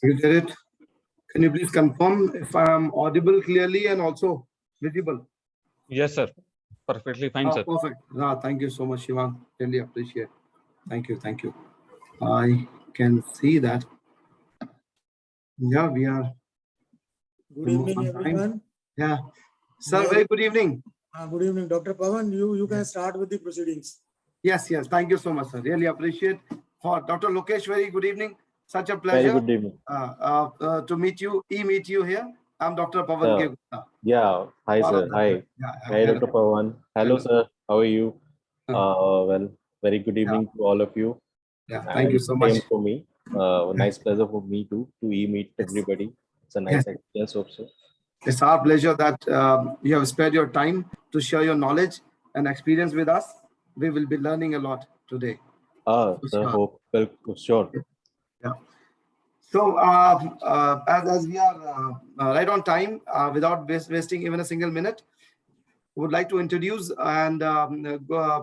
You did it. Can you please confirm if I am audible clearly and also visible? Yes, sir. Perfectly fine, sir. Perfect. Thank you so much, Shivan. Really appreciate. Thank you. Thank you. I can see that. Yeah, we are. Good evening, everyone. Yeah. Sir, very good evening. Good evening, Dr. Pawan. You can start with the proceedings. Yes. Thank you so much, sir. Really appreciate. For Dr. Lokesh, very good evening. Such a pleasure. Very good evening. To meet you here. I'm Dr. Pawan K. Gupta. Yeah. Hi, sir. Hi. Hi, Dr. Pawan. Hello, sir. How are you? Well, very good evening to all of you. Yeah. Thank you so much. Same for me. Nice pleasure for me too to meet everybody. It's a nice experience also. It's our pleasure that you have spared your time to share your knowledge and experience with us. We will be learning a lot today. Sir, hope. Well, sure. Yeah. So as we are right on time, without wasting even a single minute, would like to introduce and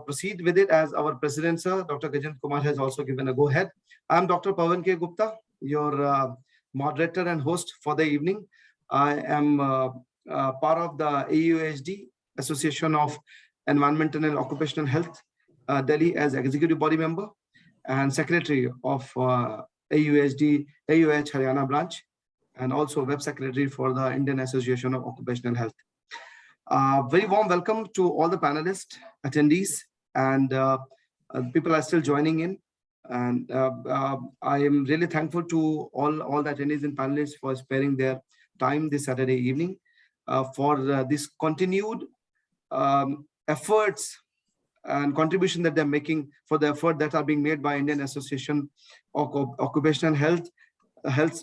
proceed with it as our president, sir, Dr. Gajendra Kumar, has also given a go-ahead. I'm Dr. Pawan K. Gupta, your moderator and host for the evening. I am part of the AUHD, Association of Environmental and Occupational Health, Delhi, as executive body member and secretary of AUHD, AUH Haryana branch, and also web secretary for the Indian Association of Occupational Health. Very warm welcome to all the panelists, attendees, and people are still joining in. And I am really thankful to all the attendees and panelists for sparing their time this Saturday evening for this continued efforts and contribution that they're making for the effort that are being made by Indian Association of Occupational Health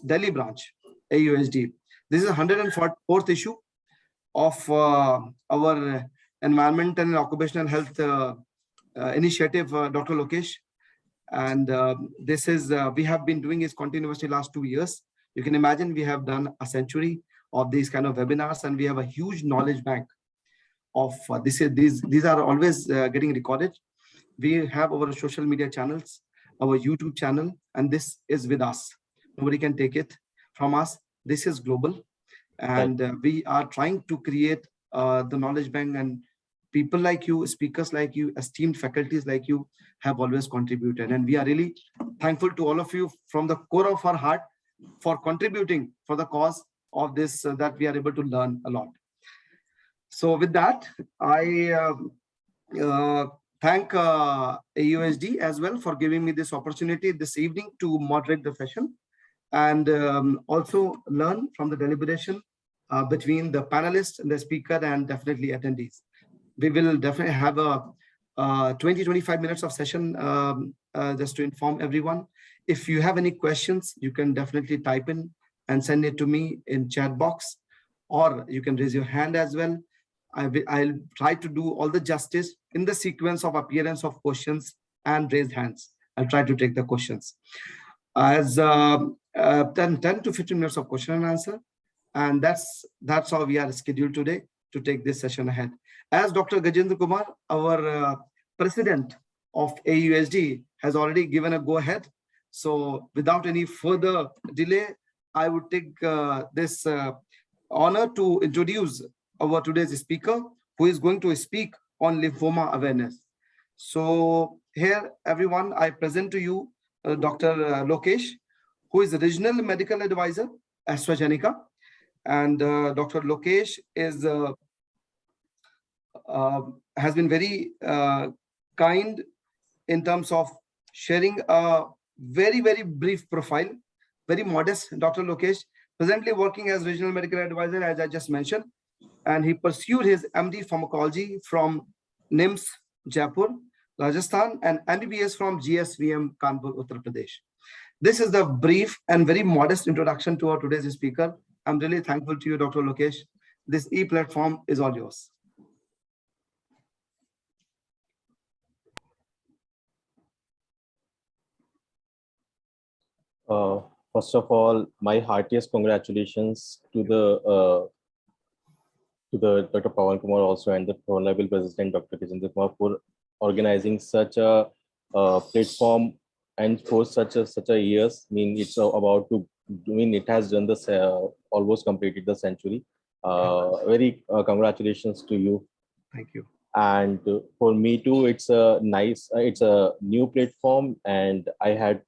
Delhi branch, AUHD. This is 104th issue of our environmental and occupational health initiative, Dr. Lokesh. And this is, we have been doing this continuously last 2 years. You can imagine we have done a century of these kind of webinars, and we have a huge knowledge bank of these are always getting recorded. We have our social media channels, our YouTube channel, and this is with us. Nobody can take it from us. This is global. And we are trying to create the knowledge bank, and people like you, speakers like you, esteemed faculties like you have always contributed. And we are really thankful to all of you from the core of our heart for contributing for the cause of this, that we are able to learn a lot. So with that, I thank AUSD as well for giving me this opportunity this evening to moderate the session and also learn from the deliberation between the panelists and the speaker and definitely attendees. We will definitely have a 20-25 minutes of session just to inform everyone. If you have any questions, you can definitely type in and send it to me in chat box, or you can raise your hand as well. I'll try to do all the justice in the sequence of appearance of questions and raised hands. I'll try to take the questions as 10 to 15 minutes of question and answer. And that's how we are scheduled today to take this session ahead. As Dr. Gajendra Kumar, our president of AUSD, has already given a go-ahead. So without any further delay, I would take this honor to introduce our today's speaker, who is going to speak on lymphoma awareness. So here, everyone, I present to you Dr. Lokesh, who is the Regional Medical Advisor, AstraZeneca. And Dr. Lokesh is has been very kind in terms of sharing a very, very brief profile, very modest. Dr. Lokesh, presently working as Regional Medical Advisor, as I just mentioned, and he pursued his MD Pharmacology from NIMS, Jaipur, Rajasthan, and MBBS from GSVM, Kanpur, Uttar Pradesh. This is the brief and very modest introduction to our today's speaker. I'm really thankful to you, Dr. Lokesh. This e-platform is all yours. First of all, my heartiest congratulations to the Dr. Pawan Kumar also and the Honorable President Dr. Gajendra Kumar for organizing such a platform and for such a years. I mean, it's about to it has done this almost completed the century. Very congratulations to you. Thank you. And for me too, it's a nice, it's a new platform, and I had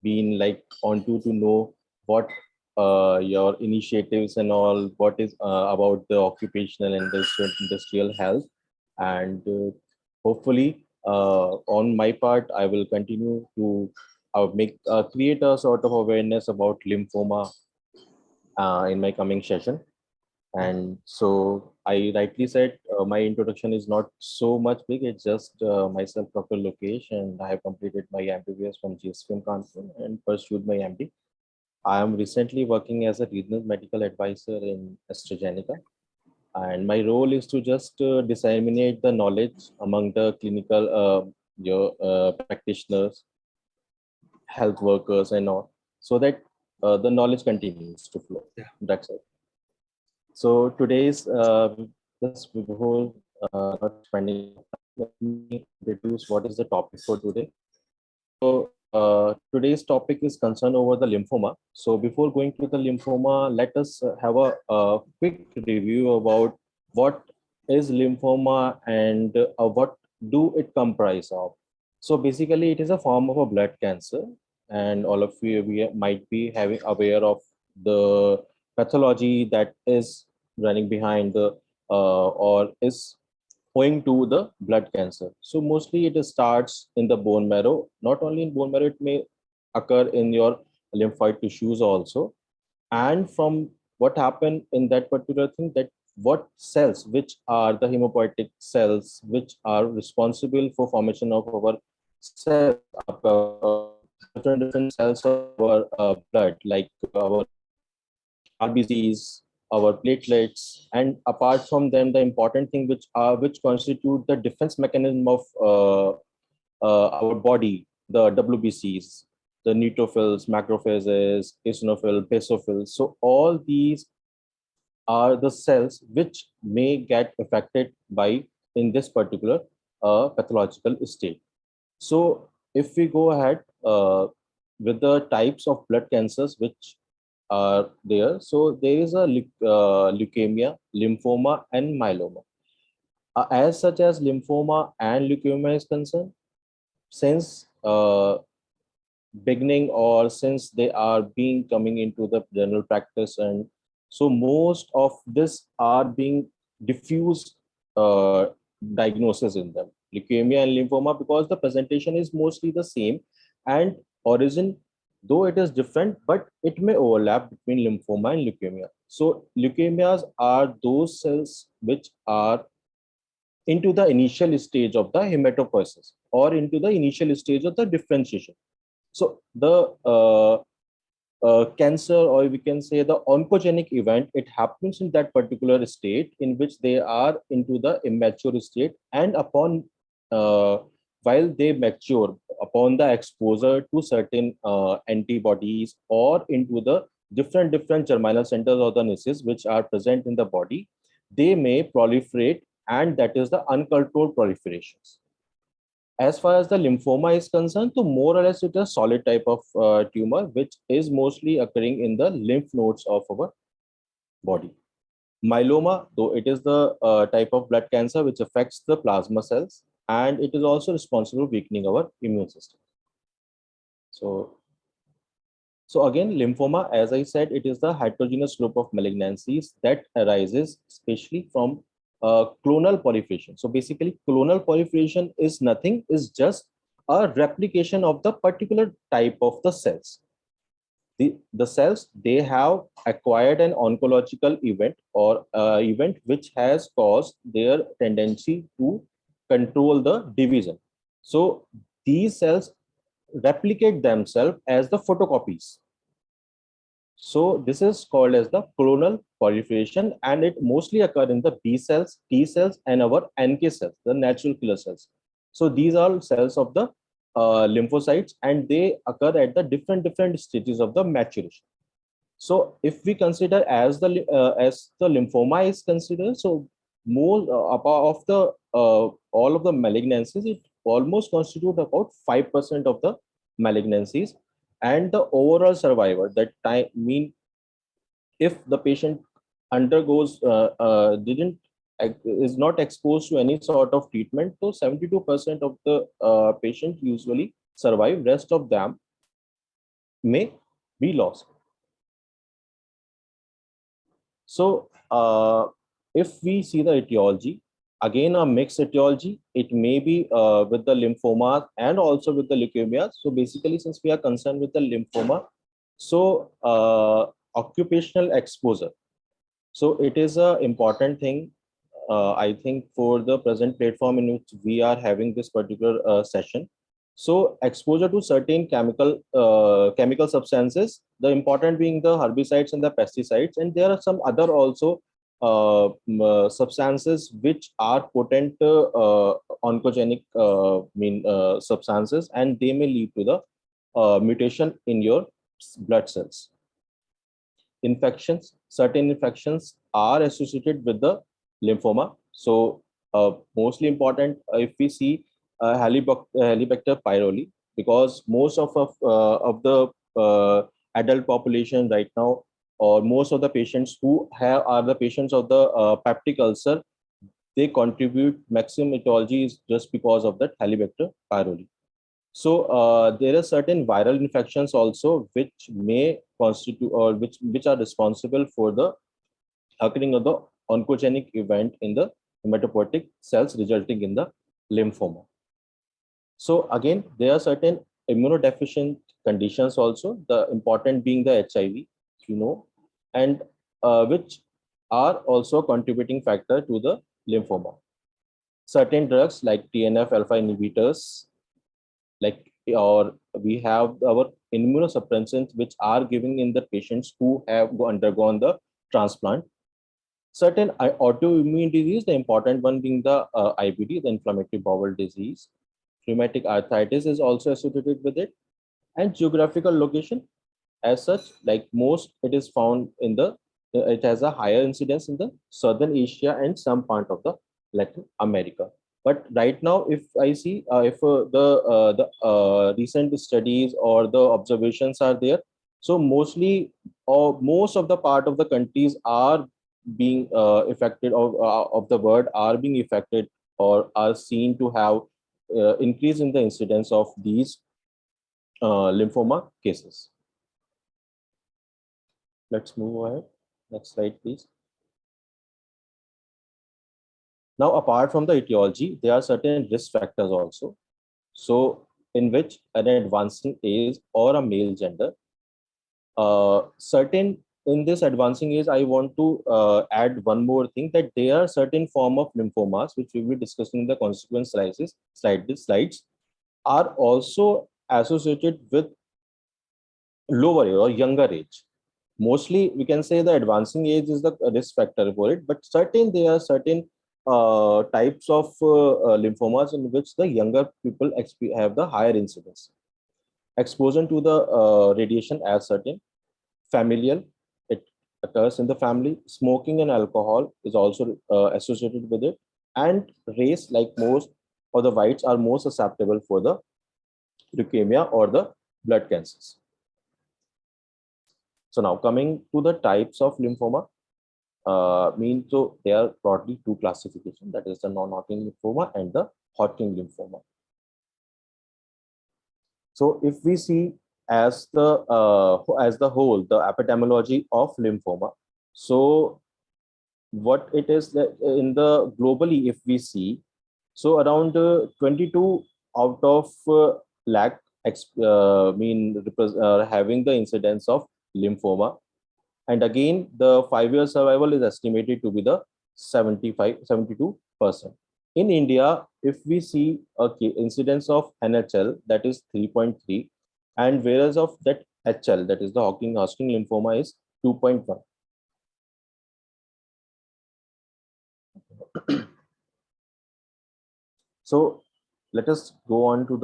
been like onto to know what your initiatives and all, what is about the occupational and industrial health. And hopefully on my part, I will continue to create a sort of awareness about lymphoma in my coming session. And so I rightly said, my introduction is not so much big. It's just myself, Dr. Lokesh, and I have completed my MBBS from GSFM Kanpur and pursued my MD. I am recently working as a regional medical advisor in AstraZeneca. And my role is to just disseminate the knowledge among the clinical practitioners, health workers, and all, so that the knowledge continues to flow. Yeah. That's it. So today's just before not spending time, let me introduce what is the topic for today. So today's topic is concerned over the lymphoma. So before going to the lymphoma, let us have a quick review about what is lymphoma and what do it comprise of. So basically, it is a form of a blood cancer, and all of you we might be having aware of the pathology that is running behind the or is owing to the blood cancer. So mostly it starts in the bone marrow. Not only in bone marrow, it may occur in your lymphoid tissues also. And from what happened in that particular thing, that what cells, which are the hemopoietic cells, which are responsible for formation of our cells, different cells of our blood, like our RBCs, our platelets, and apart from them, the important thing which constitute the defense mechanism of our body, the WBCs, the neutrophils, macrophages, eosinophil, basophils. So all these are the cells which may get affected by in this particular pathological state. So if we go ahead with the types of blood cancers which are there, so there is a leukemia, lymphoma, and myeloma. As such as lymphoma and leukemia is concerned, since beginning or since they are being coming into the general practice, and so most of this are being diffused diagnosis in them, leukemia and lymphoma, because the presentation is mostly the same and origin though it is different, but it may overlap between lymphoma and leukemia. So leukemias are those cells which are into the initial stage of the hematopoiesis or into the initial stage of the differentiation. So the cancer, or we can say the oncogenic event, it happens in that particular state in which they are into the immature state, and upon while they mature, upon the exposure to certain antibodies or into the different germinal centers or the niches which are present in the body, they may proliferate, and that is the uncontrolled proliferations. As far as the lymphoma is concerned, so more or less it is a solid type of tumor which is mostly occurring in the lymph nodes of our body. Myeloma, though it is the type of blood cancer which affects the plasma cells, and it is also responsible for weakening our immune system. So again, lymphoma, as I said, it is the heterogeneous group of malignancies that arises especially from clonal proliferation. So basically, clonal proliferation is nothing, is just a replication of the particular type of the cells. The cells, they have acquired an oncological event or event which has caused their tendency to control the division. So these cells replicate themselves as the photocopies. So this is called as the clonal proliferation, and it mostly occurs in the B cells, T cells, and our NK cells, the natural killer cells. So these are cells of the lymphocytes, and they occur at the different stages of the maturation. So if we consider as the lymphoma is considered, so more of the all of the malignancies, it almost constitute about 5% of the malignancies. and the overall survival, that time mean if the patient undergoes didn't is not exposed to any sort of treatment, so 72% of the patient usually survive, rest of them may be lost. So if we see the etiology, again a mixed etiology, it may be with the lymphomas and also with the leukemia. So basically, since we are concerned with the lymphoma, so occupational exposure, so it is a important thing, I think, for the present platform in which we are having this particular session. So exposure to certain chemical substances, the important being the herbicides and the pesticides, and there are some other also substances which are potent oncogenic substances, and they may lead to the mutation in your blood cells. Infections, certain infections are associated with the lymphoma. So mostly important, if we see Helicobacter pylori, because most of the adult population right now, or most of the patients who are the patients of the peptic ulcer, they contribute maximum etiology is just because of that Helicobacter pylori. So there are certain viral infections also which may constitute, or which are responsible for the occurring of the oncogenic event in the hematopoietic cells, resulting in the lymphoma. So again, there are certain immunodeficient conditions also, the important being the HIV, and which are also a contributing factor to the lymphoma. Certain drugs like TNF alpha inhibitors, like, or we have our immunosuppressants which are given in the patients who have undergone the transplant. Certain autoimmune disease, the important one being the IBD, the inflammatory bowel disease. Rheumatic arthritis is also associated with it. And geographical location, as such, like most, it is found in the, it has a higher incidence in the Southern Asia and some part of the Latin America. But right now, if I see, if the recent studies or the observations are there, so mostly, or most of the part of the countries are being affected, of the world are being affected, or are seen to have increase in the incidence of these lymphoma cases. Let's move ahead. Next slide, please. Now, apart from the etiology, there are certain risk factors also. So, in which an advancing age or a male gender, certain in this advancing age, I want to add one more thing, that there are certain form of lymphomas which we will be discussing in the consequent slides, are also associated with lower or younger age. Mostly, we can say the advancing age is the risk factor for it, but there are certain types of lymphomas in which the younger people have the higher incidence. Exposure to the radiation as certain, familial, it occurs in the family. Smoking and alcohol is also associated with it, and race, like most of the whites are more susceptible for the leukemia or the blood cancers. So now coming to the types of lymphoma, so there are broadly two classifications, that is the non-Hodgkin lymphoma and the Hodgkin lymphoma. So if we see as the whole, the epidemiology of lymphoma, so what it is that in the globally, if we see, so around 22 out of lakh having the incidence of lymphoma. And again, the 5-year survival is estimated to be the 72%. In India, if we see a incidence of NHL, that is 3.3, and whereas of that HL, that is the Hodgkin lymphoma, is 2.1. So let us move on to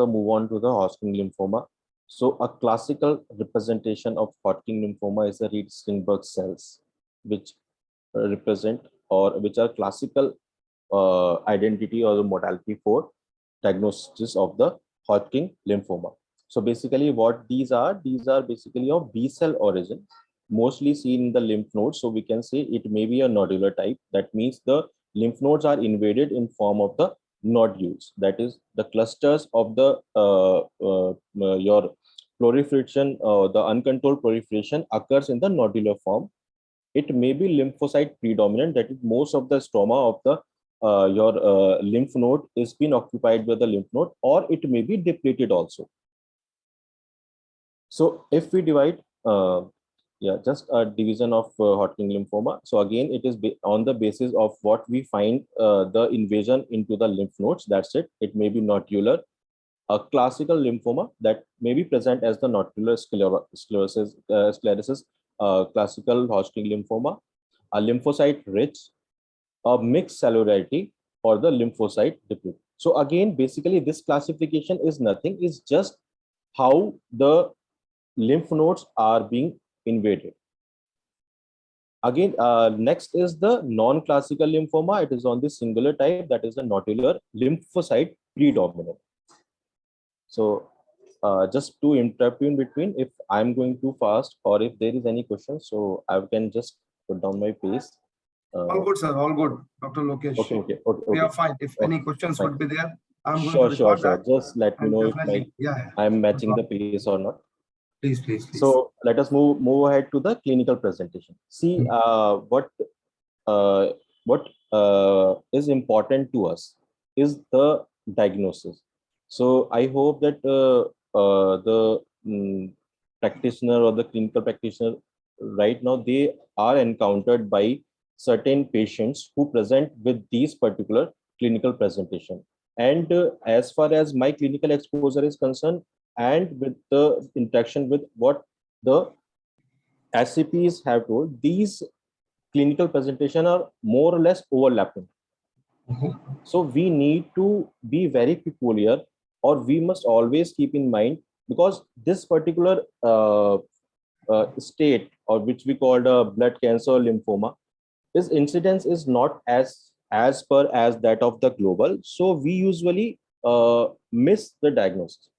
the Hodgkin lymphoma. So a classical representation of Hodgkin lymphoma is the Reed-Steinberg cells, which represent, or which are classical identity or the modality for diagnosis of the Hodgkin lymphoma. So basically what these are basically of B cell origin, mostly seen in the lymph nodes. So we can say it may be a nodular type. That means the lymph nodes are invaded in form of the nodules. That is the clusters of the your proliferation, the uncontrolled proliferation occurs in the nodular form. It may be lymphocyte predominant, that is most of the stroma of the your lymph node is being occupied by the lymph node, or it may be depleted also. So if we divide, just a division of Hodgkin lymphoma. So again, it is on the basis of what we find the invasion into the lymph nodes. That's it. It may be nodular, a classical lymphoma that may be present as the nodular sclerosis, classical Hodgkin lymphoma, a lymphocyte rich, a mixed cellularity, or the lymphocyte depleted. So again, basically this classification is nothing, is just how the lymph nodes are being invaded. Again, next is the non-classical lymphoma. It is on the singular type, that is the nodular lymphocyte predominant. So just to interrupt you in between, if I'm going too fast or if there is any question, so I can just put down my pace. All good, sir. All good, Dr. Lokesh. Okay. We are fine. If any questions fine. would be there, I'm going Sure. to record that. Just let me know if Yeah. I'm matching the pace or not. Please. So let us move ahead to the clinical presentation. See what is important to us is the diagnosis. So I hope that the practitioner or the clinical practitioner right now, they are encountered by certain patients who present with these particular clinical presentation. And as far as my clinical exposure is concerned, and with the interaction with what the SCPs have told, these clinical presentation are more or less overlapping. So we need to be very peculiar, or we must always keep in mind, because this particular state, or which we called a blood cancer lymphoma, its incidence is not as per as that of the global. So we usually miss the diagnosis.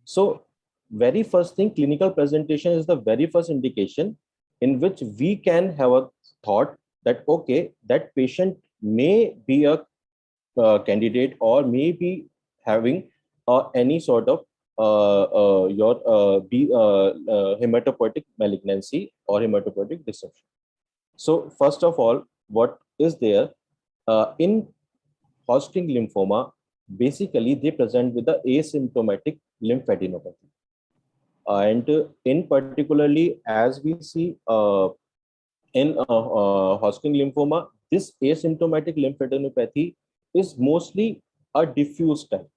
So very first thing, clinical presentation is the very first indication in which we can have a thought that, okay, that patient may be a candidate or may be having any sort of hematopoietic malignancy or hematopoietic disruption. So first of all, what is there in Hodgkin lymphoma? Basically, they present with the asymptomatic lymphadenopathy. And in particularly, as we see in Hodgkin lymphoma, this asymptomatic lymphadenopathy is mostly a diffuse type.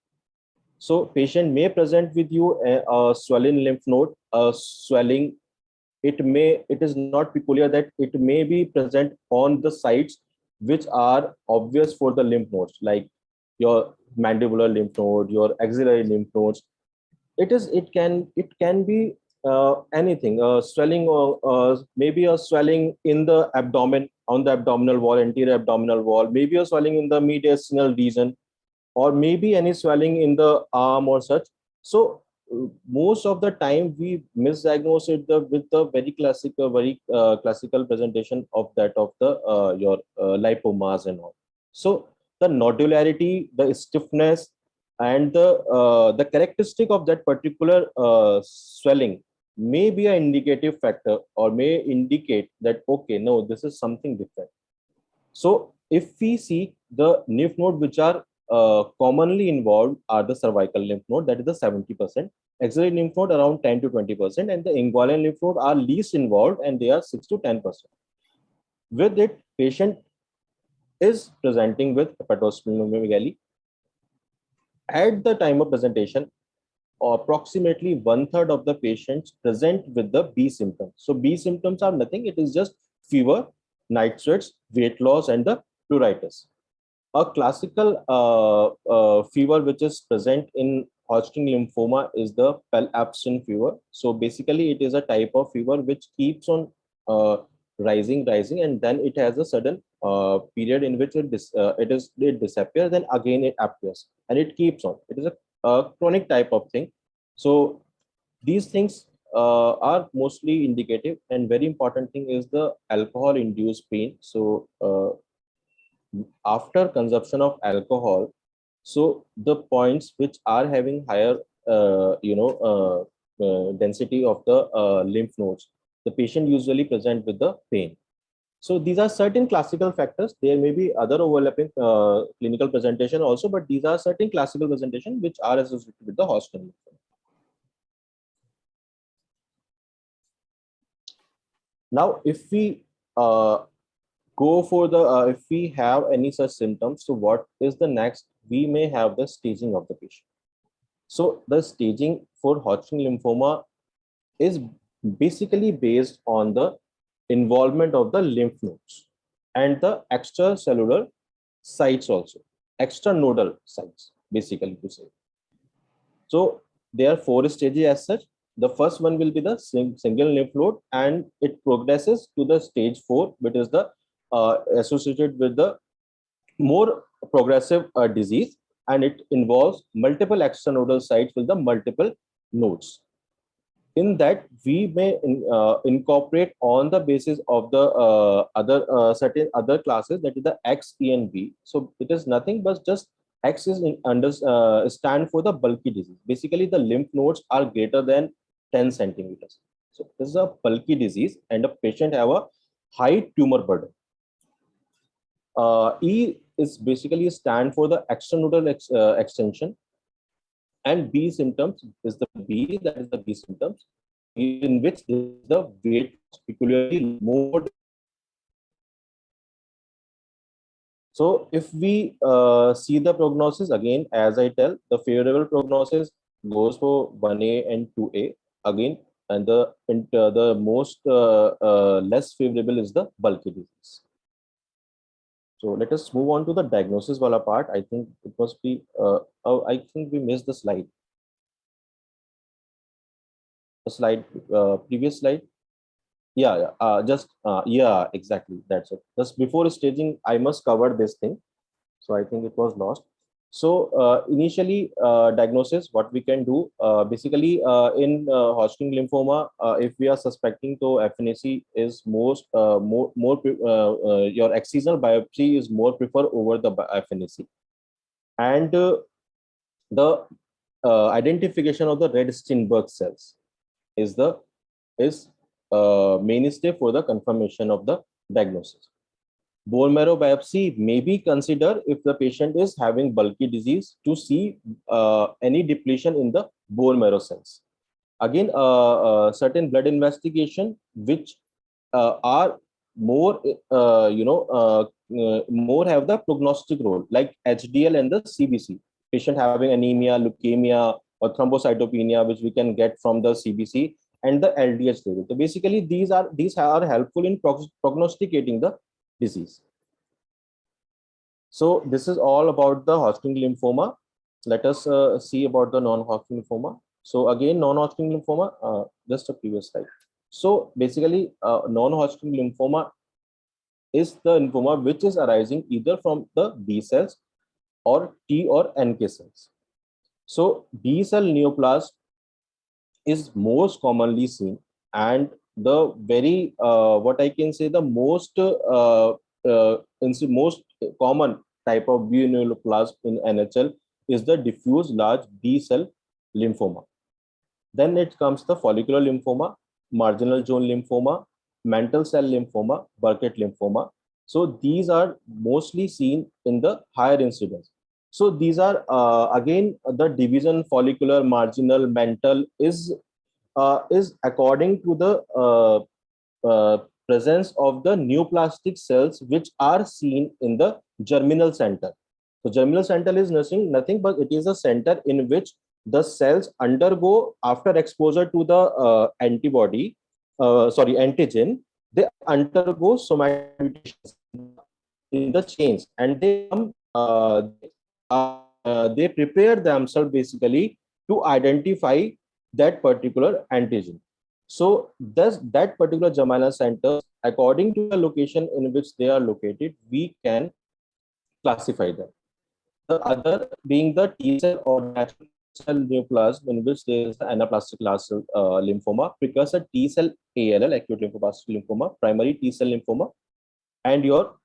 So patient may present with you a swollen lymph node, a swelling. It is not peculiar that it may be present on the sites which are obvious for the lymph nodes, like your mandibular lymph node, your axillary lymph nodes. It can be anything, swelling, or maybe a swelling in the abdomen, on the abdominal wall, anterior abdominal wall, maybe a swelling in the mediastinal region, or maybe any swelling in the arm or such. So most of the time we misdiagnose it with the very classical presentation of that of the your lipomas and all. So the nodularity, the stiffness, and the characteristic of that particular swelling may be an indicative factor, or may indicate that, okay, no, this is something different. So if we see the lymph node which are commonly involved are the cervical lymph node, that is the 70%, axillary lymph node around 10 to 20%, and the inguinal lymph node are least involved, and they are 6 to 10%. With it, patient is presenting with hepatosplenomegaly. At the time of presentation, approximately 1/3 of the patients present with the B symptoms. So B symptoms are nothing, it is just fever, night sweats, weight loss, and the pruritus. A classical fever which is present in Hodgkin lymphoma is the Pell-Abstin fever. So basically, it is a type of fever which keeps on rising, and then it has a sudden period in which it disappears, then again it appears, and it keeps on. It is a chronic type of thing. So These things are mostly indicative, and very important thing is the alcohol induced pain. So after consumption of alcohol, so the points which are having higher density of the lymph nodes, the patient usually present with the pain. So these are certain classical factors. There may be other overlapping clinical presentation also, but these are certain classical presentation which are associated with the Hodgkin lymphoma. Now, if we go for the, if we have any such symptoms, so what is the next? We may have the staging of the patient. So the staging for Hodgkin lymphoma is basically based on the involvement of the lymph nodes and the extracellular sites also, extranodal sites, basically to say. So there are 4 stages as such. The first one will be the single lymph node, and it progresses to the stage 4, which is the associated with the more progressive disease, and it involves multiple extranodal sites with the multiple nodes. In that, we may incorporate on the basis of the other certain other classes, that is the X, E, and B. So it is nothing but just X is stand for the bulky disease. Basically, the lymph nodes are greater than 10 centimeters. So this is a bulky disease, and the patient have a high tumor burden. E is basically stand for the extranodal extension, and B symptoms is the B, that is the B symptoms, in which the weight is peculiarly more. So if we see the prognosis, again, as I tell, the favorable prognosis goes for 1A and 2A again, and the most less favorable is the bulky disease. So let us move on to the diagnosis wala part. I think it must be, I think we missed the slide. The slide, previous slide. Yeah, yeah, exactly. That's it. Just before staging, I must cover this thing. So I think it was lost. So initially, diagnosis, what we can do, basically in Hodgkin lymphoma, if we are suspecting, so FNAC is more your excisional biopsy is more preferred over the FNAC, and the identification of the red Steinberg cells is the mainstay for the confirmation of the diagnosis. Bone marrow biopsy may be considered if the patient is having bulky disease to see any depletion in the bone marrow cells. Again, certain blood investigation which are more, more have the prognostic role, like HDL and the CBC. Patient having anemia, leukemia, or thrombocytopenia, which we can get from the CBC, and the LDH level. So basically, these are helpful in prognosticating the disease. So this is all about the Hodgkin lymphoma. Let us see about the non-Hodgkin lymphoma. So again, non-Hodgkin lymphoma, just a previous slide. So basically, non-Hodgkin lymphoma is the lymphoma which is arising either from the B cells or T or NK cells. So B cell neoplasm is most commonly seen, and the very what I can say, the most most common type of B neoplasm in NHL is the diffuse large B cell lymphoma. Then it comes the follicular lymphoma, marginal zone lymphoma, mantle cell lymphoma, Burkitt lymphoma. So these are mostly seen in the higher incidence. So these are again the division: follicular, marginal, mantle is according to the presence of the neoplastic cells which are seen in the germinal center. So germinal center is nothing but it is a center in which the cells undergo, after exposure to the antibody, antigen, they undergo somatic mutations in the chains, and they they prepare themselves basically to identify that particular antigen. So thus that particular germinal center, according to the location in which they are located, we can classify them. The other being the T cell or natural cell neoplasm in which there is the anaplastic large cell lymphoma, precursor T cell ALL, acute lymphoblastic lymphoma, primary T cell lymphoma, and your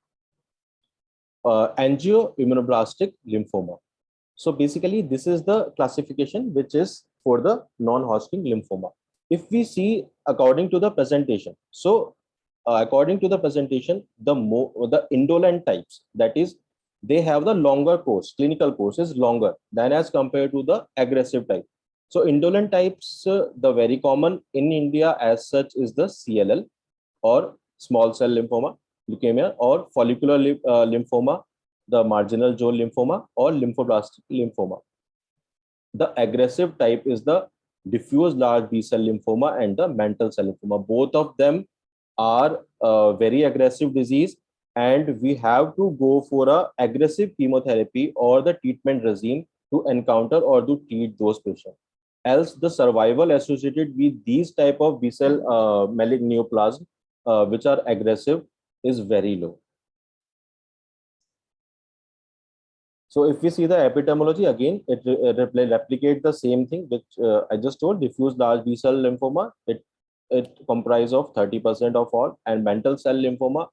angioimmunoblastic lymphoma. So basically, this is the classification which is for the non-Hodgkin lymphoma. If we see according to the presentation, so according to the presentation, the indolent types, that is, they have the longer course, clinical course is longer than as compared to the aggressive type. So indolent types, the very common in India as such is the CLL or small cell lymphoma, leukemia, or follicular lymphoma, the marginal zone lymphoma, or lymphoblastic lymphoma. The aggressive type is the diffuse large B cell lymphoma and the mantle cell lymphoma. Both of them are very aggressive disease, and we have to go for a aggressive chemotherapy or the treatment regime to encounter or to treat those patients. Else, the survival associated with these type of B cell malignant neoplasm, which are aggressive, is very low. So if we see the epidemiology, again, it replicates the same thing which I just told. Diffuse large B cell lymphoma, it comprises of 30% of all, and mantle cell lymphoma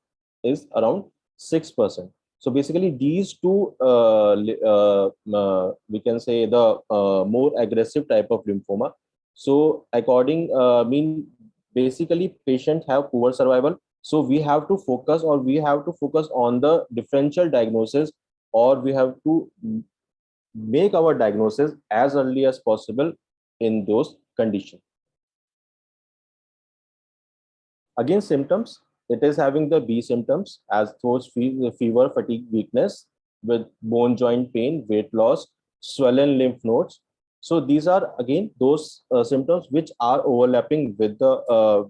is around 6%. So basically, these two, we can say the more aggressive type of lymphoma. So basically patients have poor survival. So we have to focus on the differential diagnosis, or we have to make our diagnosis as early as possible in those conditions. Again, symptoms, it is having the B symptoms as those fever, fatigue, weakness with bone joint pain, weight loss, swollen lymph nodes. So these are again those symptoms which are overlapping with the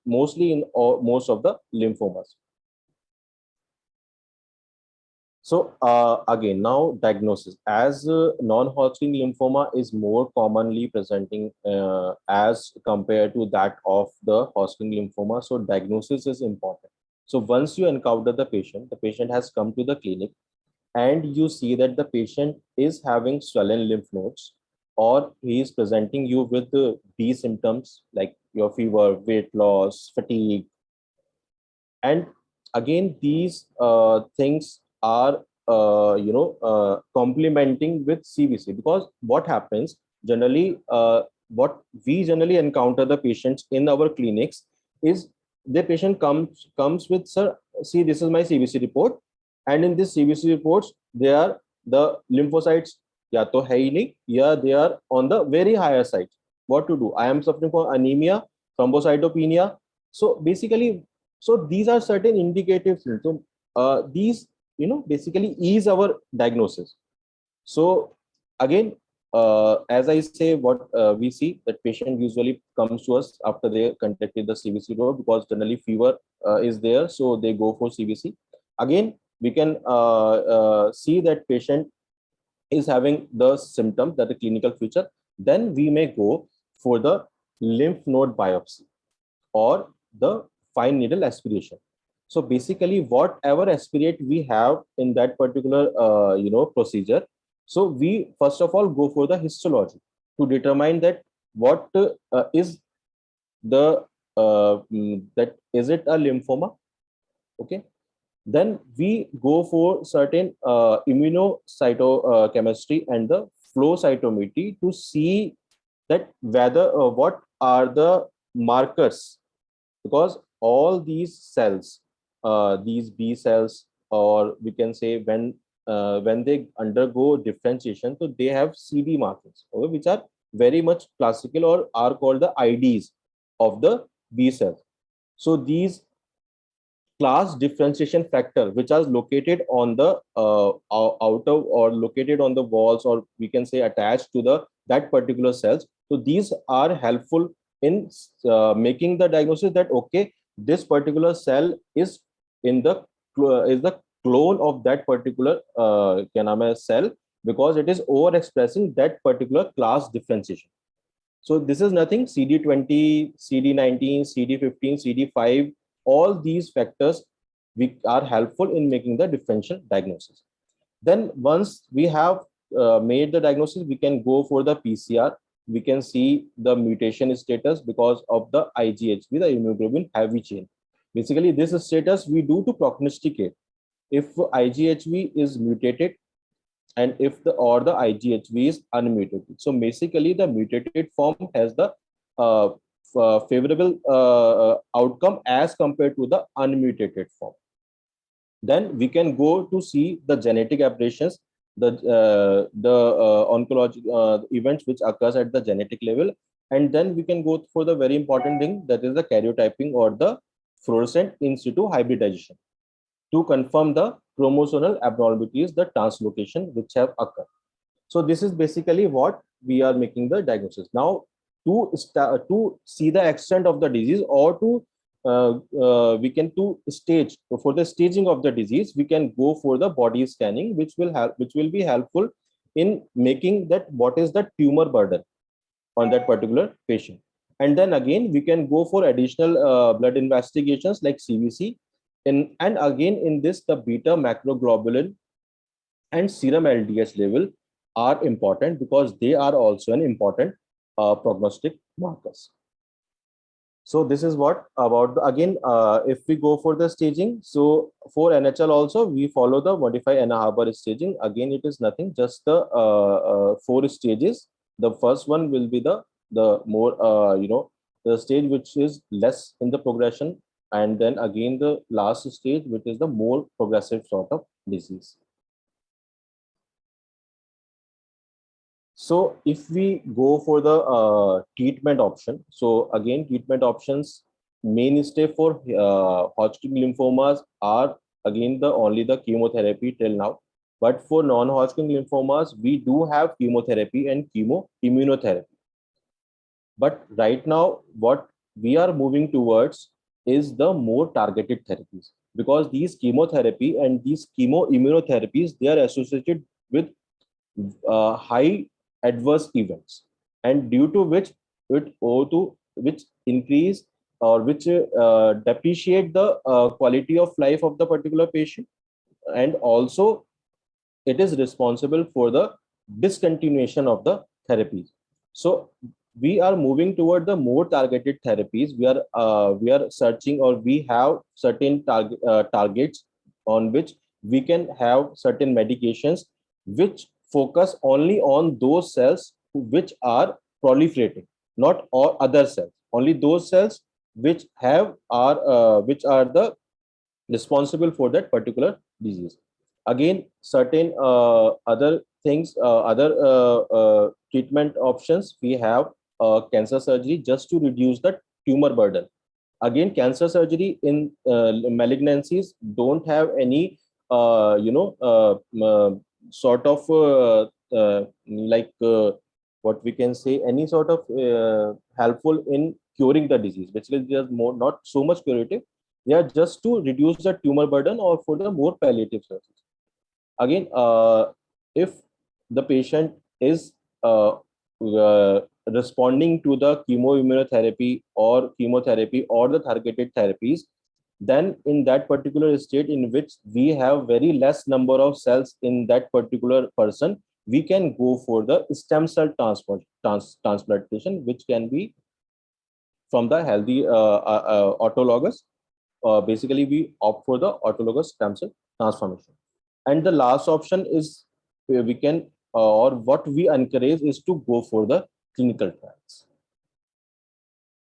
mostly in most of the lymphomas. So again, now diagnosis, as non-Hodgkin lymphoma is more commonly presenting as compared to that of the Hodgkin lymphoma. So diagnosis is important. So once you encounter the patient has come to the clinic, and you see that the patient is having swollen lymph nodes, or he is presenting you with these symptoms like your fever, weight loss, fatigue. And again, these things are complementing with CBC, because what happens generally, what we generally encounter the patients in our clinics is the patient comes with, sir, see, this is my CBC report, and in this CBC reports there are the lymphocytes ya to hai hi nahi, ya they are on the very higher side. What to do? I am suffering from anemia, thrombocytopenia. So basically, so these are certain indicative symptoms. These basically ease our diagnosis. So again, as I say, what we see that patient usually comes to us after they contacted the CBC report, because generally fever is there, so they go for CBC. Again, we can see that patient is having the symptoms, that the clinical feature. Then we may go for the lymph node biopsy or the fine needle aspiration. So basically, whatever aspirate we have in that particular procedure, so we first of all go for the histology to determine that what is the that is it a lymphoma. Okay, then we go for certain immunocytochemistry and the flow cytometry to see that whether what are the markers, because all these cells, these B cells, or we can say when they undergo differentiation, so they have CD markers, okay, which are very much classical or are called the IDs of the B cells. So these class differentiation factor, which are located on the outer or located on the walls, or we can say attached to that particular cells. So these are helpful in making the diagnosis that okay, this particular cell is the clone of that particular cell, because it is overexpressing that particular class differentiation. So this is nothing. CD20, CD19, CD15, CD5, all these factors are helpful in making the differential diagnosis. Then once we have made the diagnosis, we can go for the PCR. We can see the mutation status because of the IGHV, the hemoglobin heavy chain. Basically, this status we do to prognosticate if IGHV is mutated and if the IGHV is unmutated. So basically, the mutated form has the favorable outcome as compared to the unmutated form. Then we can go to see the genetic aberrations, the oncological events which occurs at the genetic level, and then we can go for the very important thing, that is the karyotyping or the fluorescent in situ hybridization to confirm the chromosomal abnormalities, the translocation which have occurred. So this is basically what we are making the diagnosis. Now, to see the extent of the disease, or to we can to stage for the staging of the disease, we can go for the body scanning, which will be helpful in making that what is the tumor burden on that particular patient. And then again, we can go for additional blood investigations like CBC. And again, in this, the beta macroglobulin and serum LDH level are important because they are also an important prognostic markers. So this is what about again, if we go for the staging. So for NHL also, we follow the modify Ann Arbor staging. Again, it is nothing, just the 4 stages. The first one will be the more the stage which is less in the progression, and then again the last stage, which is the more progressive sort of disease. So if we go for the treatment option, so again, treatment options mainstay for Hodgkin lymphomas are again only the chemotherapy till now. But for non-Hodgkin lymphomas, we do have chemotherapy and chemoimmunotherapy. But right now, what we are moving towards is the more targeted therapies, because these chemotherapy and these chemoimmunotherapies, they are associated with high adverse events, and due to which which increase or which depreciate the quality of life of the particular patient, and also it is responsible for the discontinuation of the therapies. So we are moving toward the more targeted therapies. We are searching, or we have certain targets on which we can have certain medications which focus only on those cells which are proliferating, not all other cells, only those cells which are the responsible for that particular disease. Again, certain other things, other treatment options, we have cancer surgery just to reduce the tumor burden. Again, cancer surgery in malignancies don't have any sort of what we can say, any sort of helpful in curing the disease. Basically, they are more not so much curative. They are just to reduce the tumor burden or for the more palliative services. Again, if the patient is responding to the chemoimmunotherapy or chemotherapy or the targeted therapies, then in that particular state in which we have very less number of cells in that particular person, we can go for the stem cell transplantation, which can be from the healthy autologous. Basically, we opt for the autologous stem cell transformation. And the last option is we can, or what we encourage is to go for the clinical trials.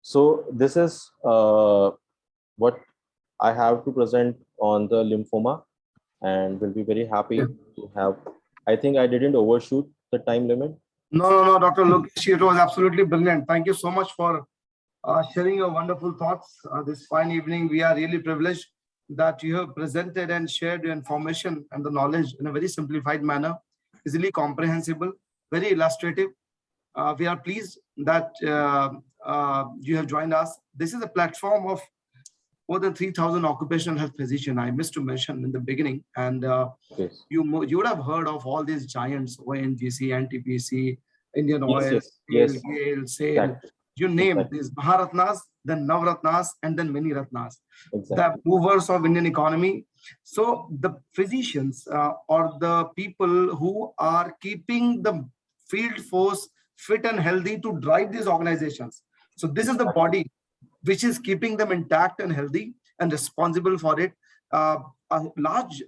So this is what I have to present on the lymphoma, and will be very happy to have. I think I didn't overshoot the time limit. No, Dr. Lokesh, it was absolutely brilliant. Thank you so much for sharing your wonderful thoughts this fine evening. We are really privileged that you have presented and shared your information and the knowledge in a very simplified manner, easily comprehensible, very illustrative. We are pleased that you have joined us. This is a platform of more than 3,000 occupational health physicians. I missed to mention in the beginning, and Yes. you would have heard of all these giants: ONGC, NTPC, Indian Oil, Yes. Gale, SAIL, Exactly. you name Exactly. these Maharatnas. then Navratnas, and then many Ratnas, Exactly. the movers of Indian economy. So the physicians or the people who are keeping the field force fit and healthy to drive these organizations. So this is the body which is keeping them intact and healthy and responsible for it. A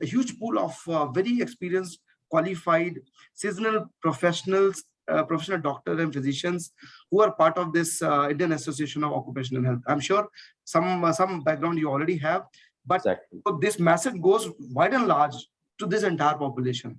huge pool of very experienced, qualified, seasonal professionals, professional doctors and physicians who are part of this Indian Association of Occupational Health. I'm sure some background you already have, but Exactly. this message goes wide and large to this entire population.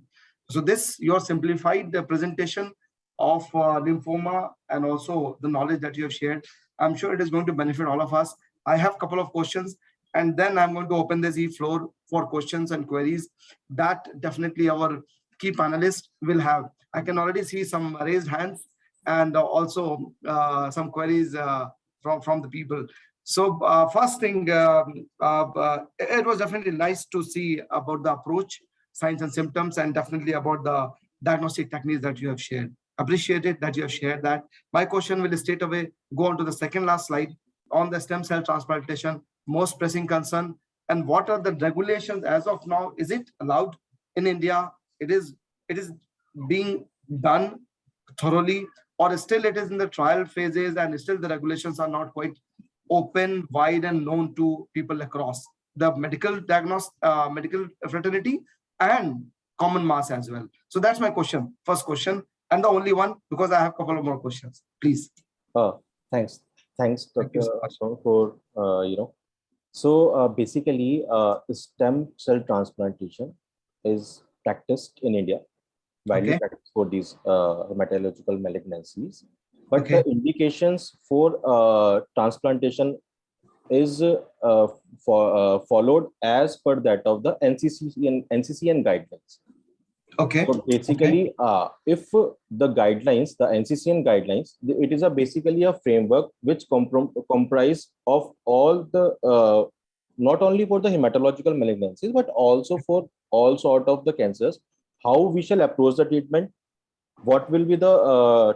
So this, your simplified presentation of lymphoma and also the knowledge that you have shared, I'm sure it is going to benefit all of us. I have a couple of questions, and then I'm going to open the floor for questions and queries that definitely our key panelists will have. I can already see some raised hands and also some queries from the people. So first thing, it was definitely nice to see about the approach, signs and symptoms, and definitely about the diagnostic techniques that you have shared. Appreciate it that you have shared that. My question will straight away go on to the second last slide on the stem cell transplantation, most pressing concern, and what are the regulations as of now? Is it allowed in India? It is being done thoroughly, or still it is in the trial phases and still the regulations are not quite open, wide, and known to people across the medical medical fraternity and common mass as well. So that's my question, first question, and the only one, because I have a couple of more questions. Please. Thanks, Thank you Dr. so much. Ashok, for So basically, stem cell transplantation is practiced in India, widely Okay. practiced for these hematological malignancies. But Okay. the indications for transplantation is followed as per that of the NCCN guidelines. Okay. So basically, if the guidelines, the NCCN guidelines, it is basically a framework which comprise of all the not only for the hematological malignancies but also for all sort of the cancers. How we shall approach the treatment? What will be the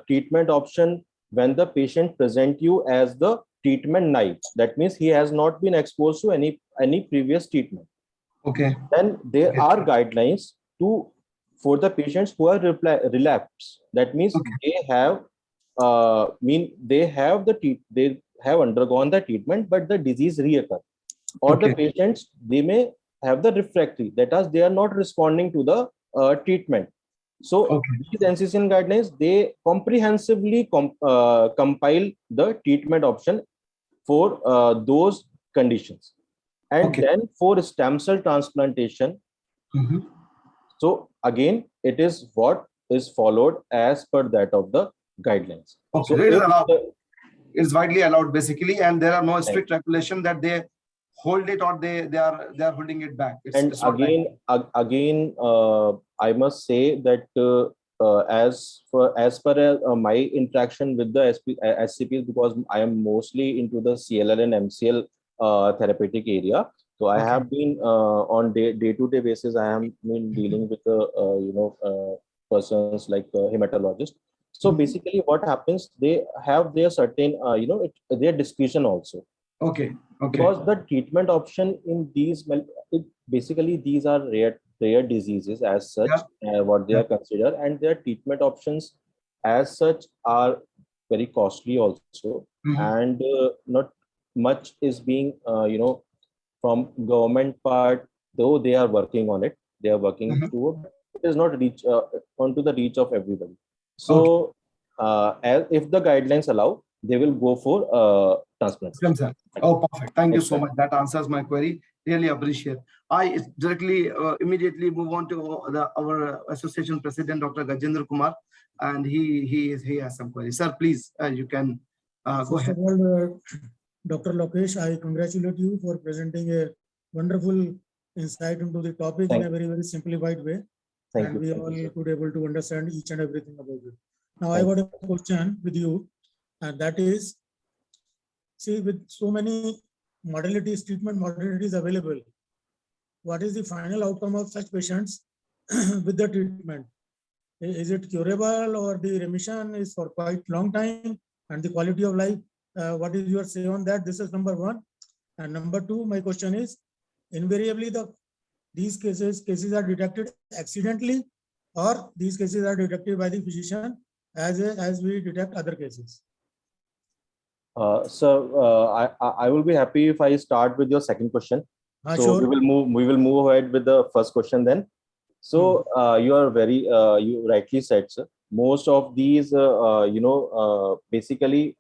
treatment option when the patient present you as the treatment naive? That means he has not been exposed to any previous treatment. Okay. Then there are guidelines for the patients who are relapsed. That means they have they have undergone the treatment, but the disease reoccur. Or the patients, they may have the refractory, that is, they are not responding to the treatment. So these NCCN guidelines, they comprehensively compile the treatment option for those conditions. And then for stem cell transplantation, so again, it is what is followed as per that of the guidelines. Okay, So it is allowed. It's widely allowed basically, and there are no strict regulation that they hold it or they are holding it back. It's again, I must say that as per my interaction with the SCPs, because I am mostly into the CLL and MCL therapeutic area. So I have been on day-to-day basis. I have been dealing with the persons like hematologists. So basically, what happens? They have their certain their discretion also. Okay. Because the treatment option in these basically these are rare diseases as such, what they are considered, and their treatment options as such are very costly also, and not much is being from government part, though they are working on it. They are working through it. It is not reach onto the reach of everybody. So as if the guidelines allow, they will go for transplantation. Oh, perfect. Thank you so much. That answers my query. Really appreciate. I directly, immediately move on to our association president, Dr. Gajendra Kumar, and he has some queries. Sir, please, you can go ahead. First of all, Dr. Lokesh, I congratulate you for presenting a wonderful insight into the topic in a very, very simplified way. And we all could able to understand each and everything about it. Now, I got a question with you, and that is, see, with so many modalities, treatment modalities available, what is the final outcome of such patients with the treatment? Is it curable, or the remission is for quite long time and the quality of life what is your say on that? This is number one. And number two, my question is, invariably these cases are detected accidentally, or these cases are detected by the physician as we detect other cases? I will be happy if I start with your second question. So Sure. we will move ahead with the first question then. So you are very you rightly said, sir. Most of these basically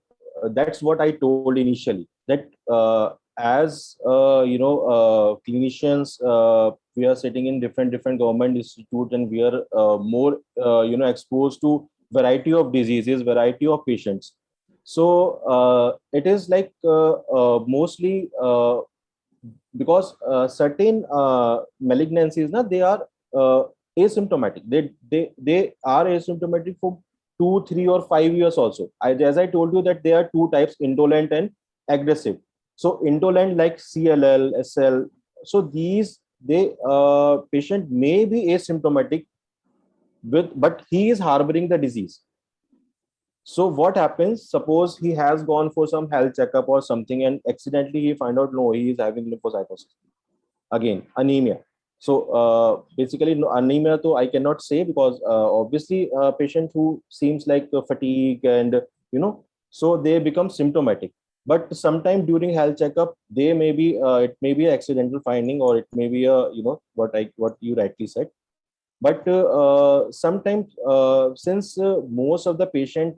that's what I told initially, that as clinicians, we are sitting in different government institutes, and we are more exposed to variety of diseases, variety of patients. So it is like mostly because certain malignancies, they are asymptomatic. They are asymptomatic for 2, 3, or 5 years also. As I told you, that there are two types: indolent and aggressive. So indolent, like CLL, SL. So these patient may be asymptomatic but he is harboring the disease. So what happens? Suppose he has gone for some health checkup or something, and accidentally he find out, no, he is having lymphocytosis. Again, anemia. So basically, no, anemia, though I cannot say, because obviously a patient who seems like fatigue and so they become symptomatic. But sometime during health checkup, they may be it may be an accidental finding, or it may be a what you rightly said. But sometimes since most of the patient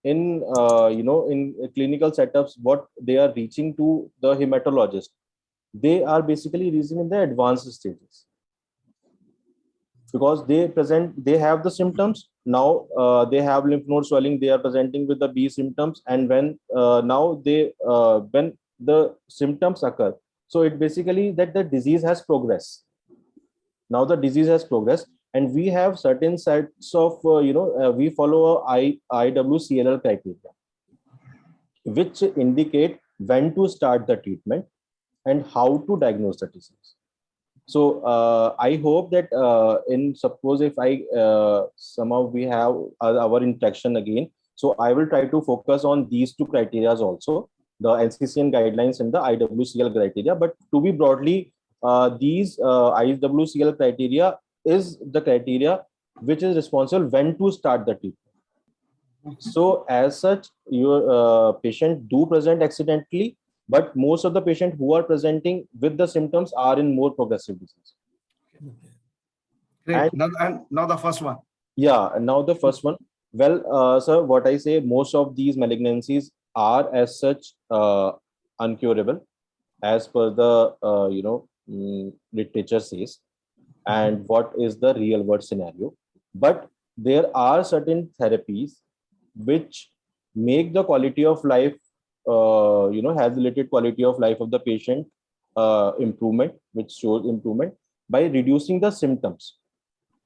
in clinical setups, what they are reaching to the hematologist, they are basically reaching in the advanced stages, because they have the symptoms. Now they have lymph node swelling, they are presenting with the B symptoms, and when when the symptoms occur, so it basically that the disease has progressed. Now the disease has progressed, and we have certain sets of we follow a IWCLL criteria, which indicate when to start the treatment and how to diagnose the disease. So I hope that suppose if I somehow we have our interaction again, so I will try to focus on these two criteria also, the NCCN guidelines and the IWCL criteria. But to be broadly, these IWCL criteria is the criteria which is responsible when to start the treatment. So as such, your patient do present accidentally, but most of the patients who are presenting with the symptoms are in more progressive disease. Great. Now the first one. Yeah, now the first one. Well, sir, what I say, most of these malignancies are as such uncurable, as per the literature says, and what is the real world scenario. But there are certain therapies which make the quality of life has related quality of life of the patient improvement, which shows improvement by reducing the symptoms,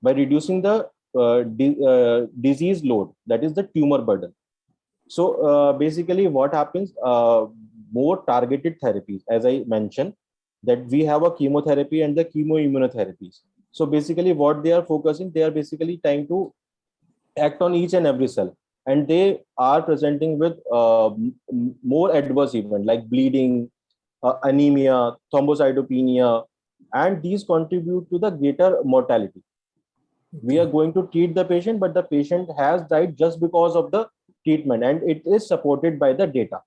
by reducing the disease load, that is the tumor burden. So basically what happens, more targeted therapies, as I mentioned, that we have a chemotherapy and the chemoimmunotherapies. So basically what they are focusing, they are basically trying to act on each and every cell, and they are presenting with more adverse event like bleeding, anemia, thrombocytopenia, and these contribute to the greater mortality. We are going to treat the patient, but the patient has died just because of the treatment, and it is supported by the data.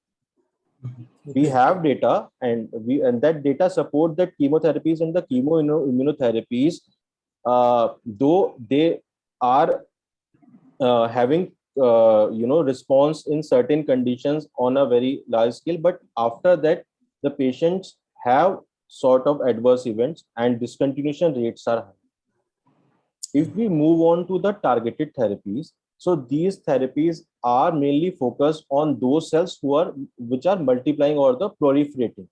We have data, and that data support that chemotherapies and the chemoimmunotherapies, though they are having response in certain conditions on a very large scale, but after that the patients have sort of adverse events and discontinuation rates are high. If we move on to the targeted therapies, so these therapies are mainly focused on those cells which are multiplying or the proliferating.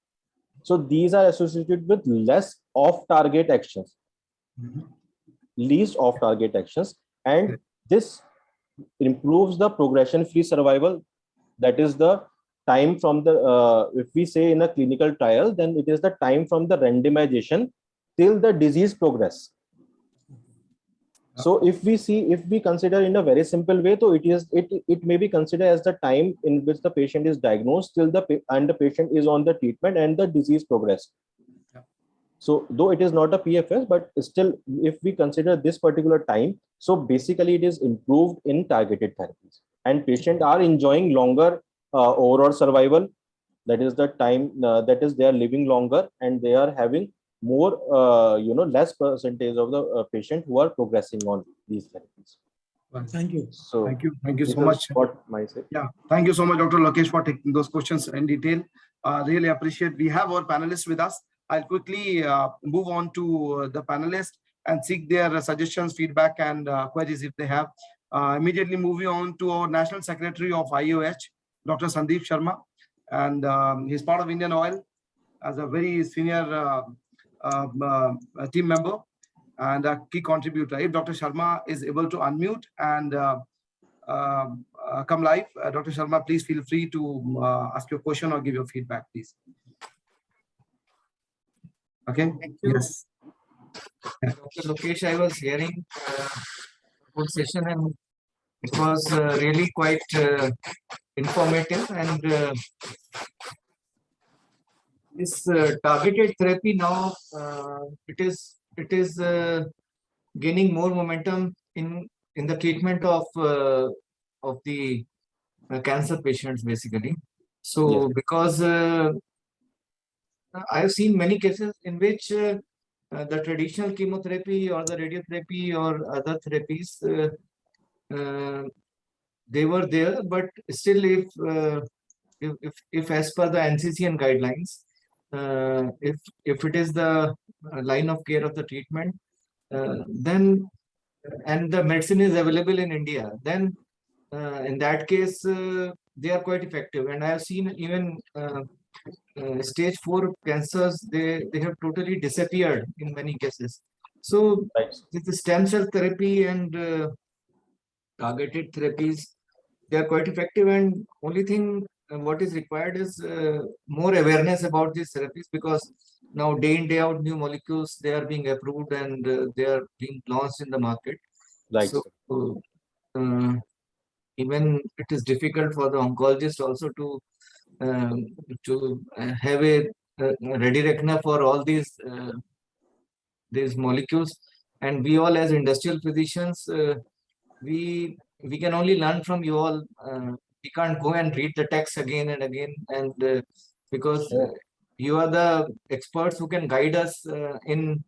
So these are associated with less off-target actions, least off-target actions, and this improves the progression-free survival. That is the time from the, if we say in a clinical trial, then it is the time from the randomization till the disease progress. So if we consider in a very simple way, so it may be considered as the time in which the patient is diagnosed till the patient is on the treatment and the disease progress. Yeah. So though it is not a PFS, but still, if we consider this particular time, so basically it is improved in targeted therapies, and patients are enjoying longer overall survival. That is the time that is they are living longer, and they are having more less percentage of the patient who are progressing on these therapies. Thank you. So Thank you this so is much. what my say. Yeah, thank you so much, Dr. Lokesh, for taking those questions in detail. Really appreciate. We have our panelists with us. I'll quickly move on to the panelists and seek their suggestions, feedback, and queries if they have. Immediately moving on to our National Secretary of IOH, Dr. Sandeep Sharma, and he's part of Indian Oil as a very senior team member and a key contributor. If Dr. Sharma is able to unmute and come live, Dr. Sharma, please feel free to ask your question or give your feedback, please. Okay. Thank you. Yes. Dr. Lokesh, I was hearing good session, and it was really quite informative. And this targeted therapy now, it is gaining more momentum in the treatment of the cancer patients, basically. So Yes. because I have seen many cases in which the traditional chemotherapy or the radiotherapy or other therapies, they were there, but still, if as per the NCCN guidelines, if it is the line of care of the treatment, then and the medicine is available in India, then in that case they are quite effective. And I have seen even stage 4 cancers, they have totally disappeared in many cases. So Right. with the stem cell therapy and targeted therapies, they are quite effective. And only thing what is required is more awareness about these therapies, because now day in day out new molecules, they are being approved and they are being launched in the market. Right. So even it is difficult for the oncologist also to have a ready reckoner for all these molecules. And we all as industrial physicians, we can only learn from you all. We can't go and read the text again and again, and because you are the experts who can guide us in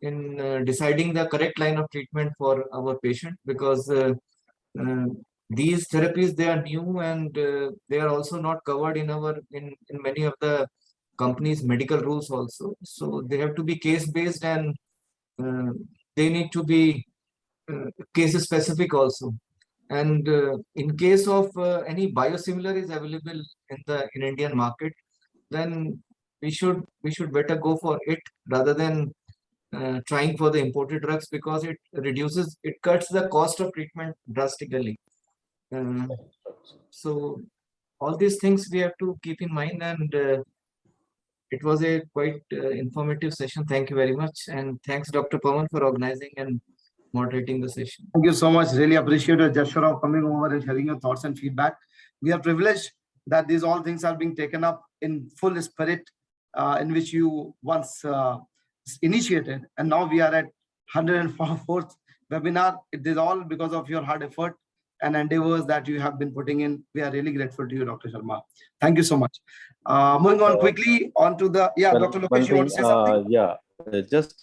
deciding the correct line of treatment for our patient, because these therapies, they are new, and they are also not covered in many of the companies' medical rules also. So they have to be case based, and they need to be case specific also. And in case of any biosimilar is available in Indian market, then we should better go for it rather than trying for the imported drugs, because it cuts the cost of treatment drastically. So all these things we have to keep in mind, and it was a quite informative session. Thank you very much, and thanks Dr. Pawan for organizing and moderating the session. Thank you so much. Really appreciate your gesture of coming over and sharing your thoughts and feedback. We are privileged that these all things are being taken up in full spirit in which you once initiated, and now we are at 104th webinar. It is all because of your hard effort and endeavors that you have been putting in. We are really grateful to you, Dr. Sharma. Thank you so much. Moving on quickly on to the Dr. Lokesh, you want to say something? Just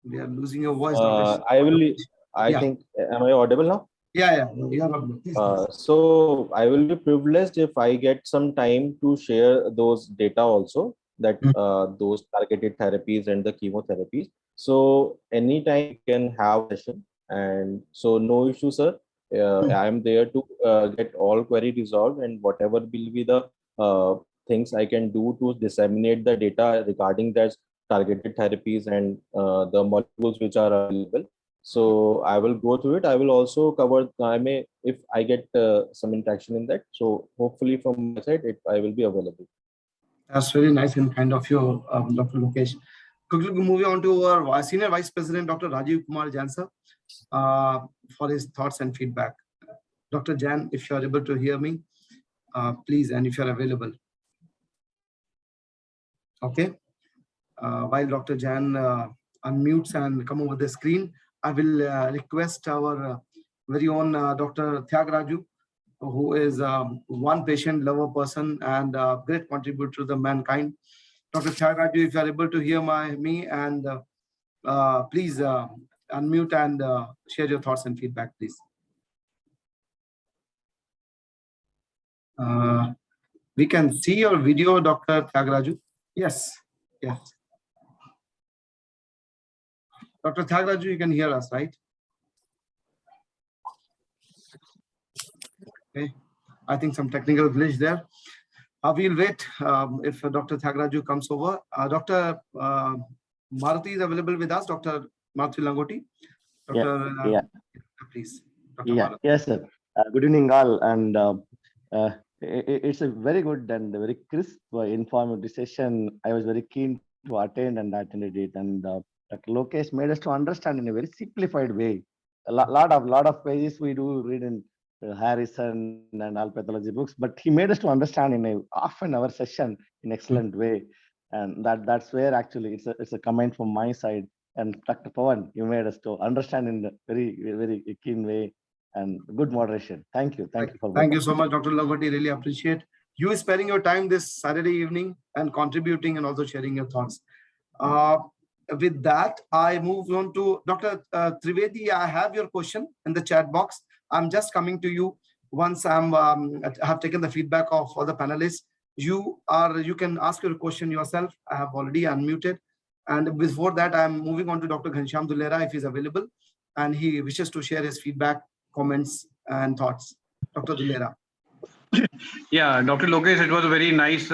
We are losing your voice. I think, am I audible now? Yeah. You are audible. So I will be privileged if I get some time to share those data also, that those targeted therapies and the chemotherapies. So anytime you can have a session, and so no issue, sir. I am there to get all query resolved, and whatever will be the things I can do to disseminate the data regarding that targeted therapies and the molecules which are available. So I will go through it. I will also cover, if I get some interaction in that. So hopefully from my side, I will be available. That's very nice and kind of you, Dr. Lokesh. Quickly moving on to our Senior Vice President, Dr. Rajiv Kumar Jansa, for his thoughts and feedback. Dr. Jan, if you are able to hear me, please, and if you are available. Okay. While Dr. Jan unmutes and come over the screen, I will request our very own Dr. Thyagaraja, who is one patient lover person and a great contributor to the mankind. Dr. Thyagaraja, if you are able to hear me, and please unmute and share your thoughts and feedback, please. We can see your video, Dr. Thyagaraja. Yes, yes. Dr. Thyagaraja, you can hear us, right? Okay, I think some technical glitch there. We'll wait if Dr. Thyagaraja comes over. Dr. Maruti is available with us, Dr. Maruti Langoti. Dr. Yeah. Please. Dr. Yeah. Maruti. Yes, sir. Good evening, all. And it's a very good and very crisp, informative session. I was very keen to attend and attended it. And Dr. Lokesh made us to understand in a very simplified way. A lot of pages we do read in Harrison and all pathology books, but he made us to understand in a half an hour session in excellent way. And that's where actually it's a comment from my side. And Dr. Pawan, you made us to understand in a very keen way and good moderation. Thank you. Thank you for Thank you so much, Dr. Langoti. Really appreciate you sparing your time this Saturday evening and contributing and also sharing your thoughts. With that, I move on to Dr. Trivedi. I have your question in the chat box. I'm just coming to you once I have taken the feedback of all the panelists. You can ask your question yourself. I have already unmuted. And before that, I'm moving on to Dr. Ghanshyam Dulera if he's available, and he wishes to share his feedback, comments, and thoughts. Dr. Dulera. Yeah, Dr. Lokesh, it was very nice,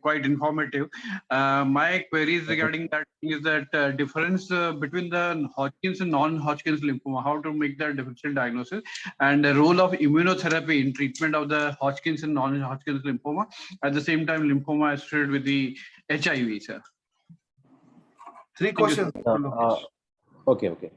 quite informative. My queries regarding that is that difference between the Hodgkin's and non-Hodgkin's lymphoma, how to make the differential diagnosis, and the role of immunotherapy in treatment of the Hodgkin's and non-Hodgkin's lymphoma. At the same time, lymphoma associated with the HIV, sir. Three questions. Okay.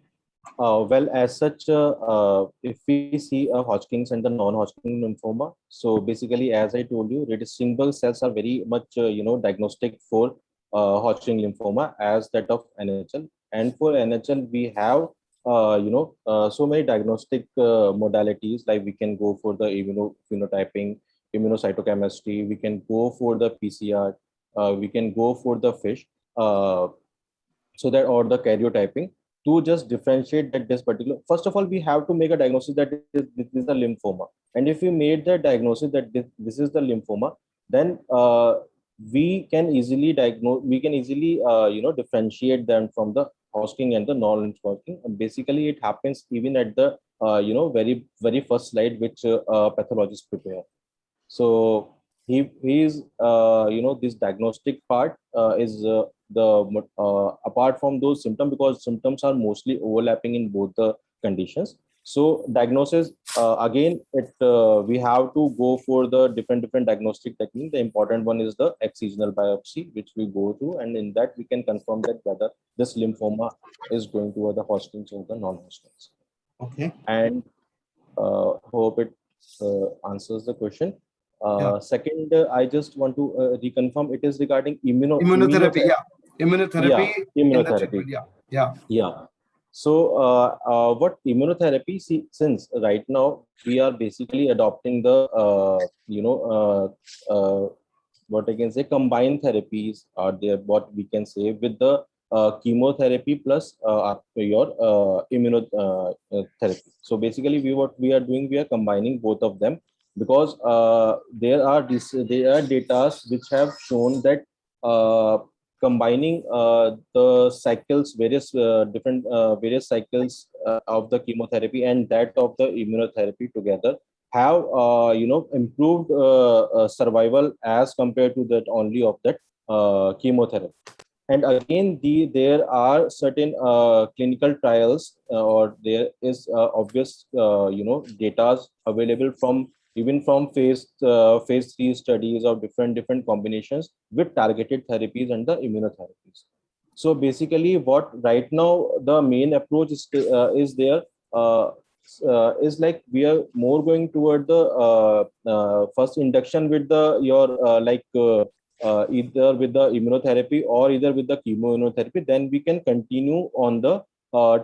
Well, as such, if we see a Hodgkin's and the non-Hodgkin lymphoma, so basically, as I told you, single cells are very much, diagnostic for Hodgkin lymphoma as that of NHL. And for NHL, we have, so many diagnostic modalities, like we can go for the immunophenotyping, immunocytochemistry, we can go for the PCR, we can go for the FISH, or the karyotyping, to just differentiate that this particular, first of all, we have to make a diagnosis that this is a lymphoma. And if we made the diagnosis that this is the lymphoma, then we can easily diagnose, differentiate them from the Hodgkin and the non-Hodgkin. Basically, it happens even at the, very first slide, which pathologists prepare. So he's this diagnostic part is apart from those symptoms, because symptoms are mostly overlapping in both the conditions. So diagnosis, again, we have to go for the different diagnostic technique. The important one is the excisional biopsy, which we go through, and in that we can confirm that whether this lymphoma is going toward the Hodgkin's or the non-Hodgkin's. Okay. And hope it answers the question. Second, I just want to reconfirm, it is regarding immunotherapy. Yeah, immunotherapy. Immunotherapy. Yeah. So what immunotherapy, since right now we are basically adopting the what I can say, combined therapies are there, what we can say, with the chemotherapy plus your immunotherapy. So basically what we are doing, we are combining both of them, because there are data which have shown that combining the cycles, various cycles of the chemotherapy and that of the immunotherapy together have improved survival as compared to that only of that chemotherapy. And again, there are certain clinical trials, or there is obvious data available from phase 3 studies of different combinations with targeted therapies and the immunotherapies. So basically, what right now the main approach is there is like we are more going toward the first induction with the your either with the immunotherapy or either with the chemoimmunotherapy. Then we can continue on the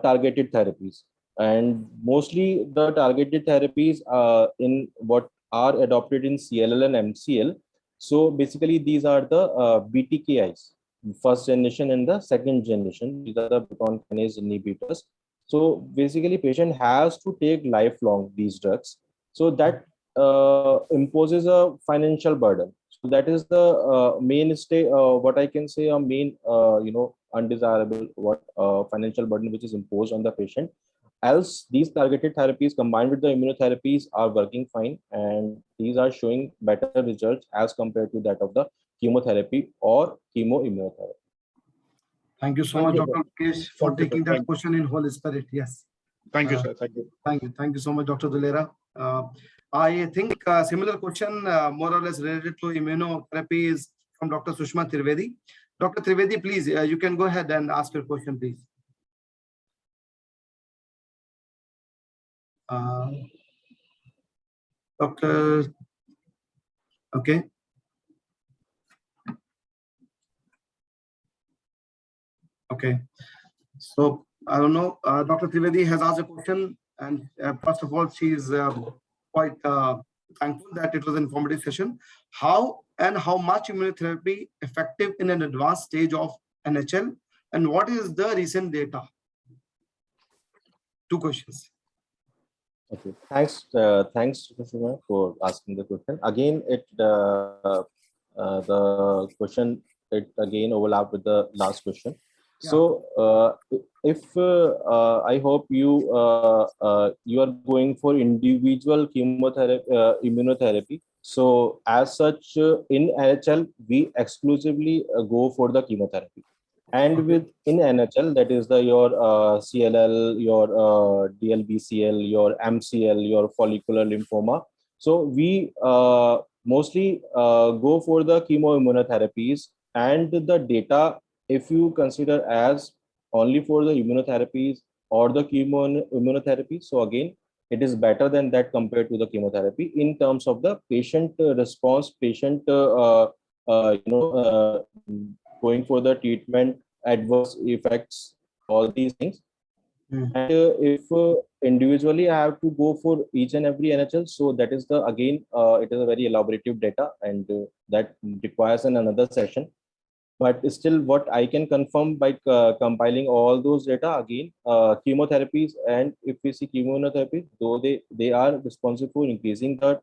targeted therapies, and mostly the targeted therapies in what are adopted in CLL and MCL. So basically, these are the BTKIs, first generation and the second generation. These are the proton kinase inhibitors. So basically, patient has to take lifelong these drugs. So that imposes a financial burden. So that is the mainstay. What I can say, a main undesirable financial burden which is imposed on the patient. Else, these targeted therapies combined with the immunotherapies are working fine, and these are showing better results as compared to that of the chemotherapy or chemoimmunotherapy. Thank you so much, Dr. Lokesh, for taking that question in whole spirit. Yes. Thank you, sir. Thank you. Thank you. Thank you so much, Dr. Dulera. I think similar question, more or less related to immunotherapy, is from Dr. Sushma Trivedi. Dr. Trivedi, please, you can go ahead and ask your question, please. Doctor, okay. Okay. So I don't know. Dr. Trivedi has asked a question, and first of all, she is quite thankful that it was an informative session. How and how much immunotherapy effective in an advanced stage of NHL, and what is the recent data? Two questions. Okay, thanks, Sushma, for asking the question. Again, the question again overlap with the last question. Yeah. So, if I hope you are going for individual chemotherapy, immunotherapy. So, as such, in NHL, we exclusively go for the chemotherapy. And with in NHL, that is your CLL, your DLBCL, your MCL, your follicular lymphoma. So we mostly go for the chemoimmunotherapies, and the data, if you consider as only for the immunotherapies or the chemoimmunotherapy, so again, it is better than that compared to the chemotherapy in terms of the patient response, patient going for the treatment, adverse effects, all these things. And if individually I have to go for each and every NHL, so that is the again it is a very elaborative data, and that requires another session. But still, what I can confirm by compiling all those data again, chemotherapies, and if we see chemoimmunotherapy, though they are responsible for increasing the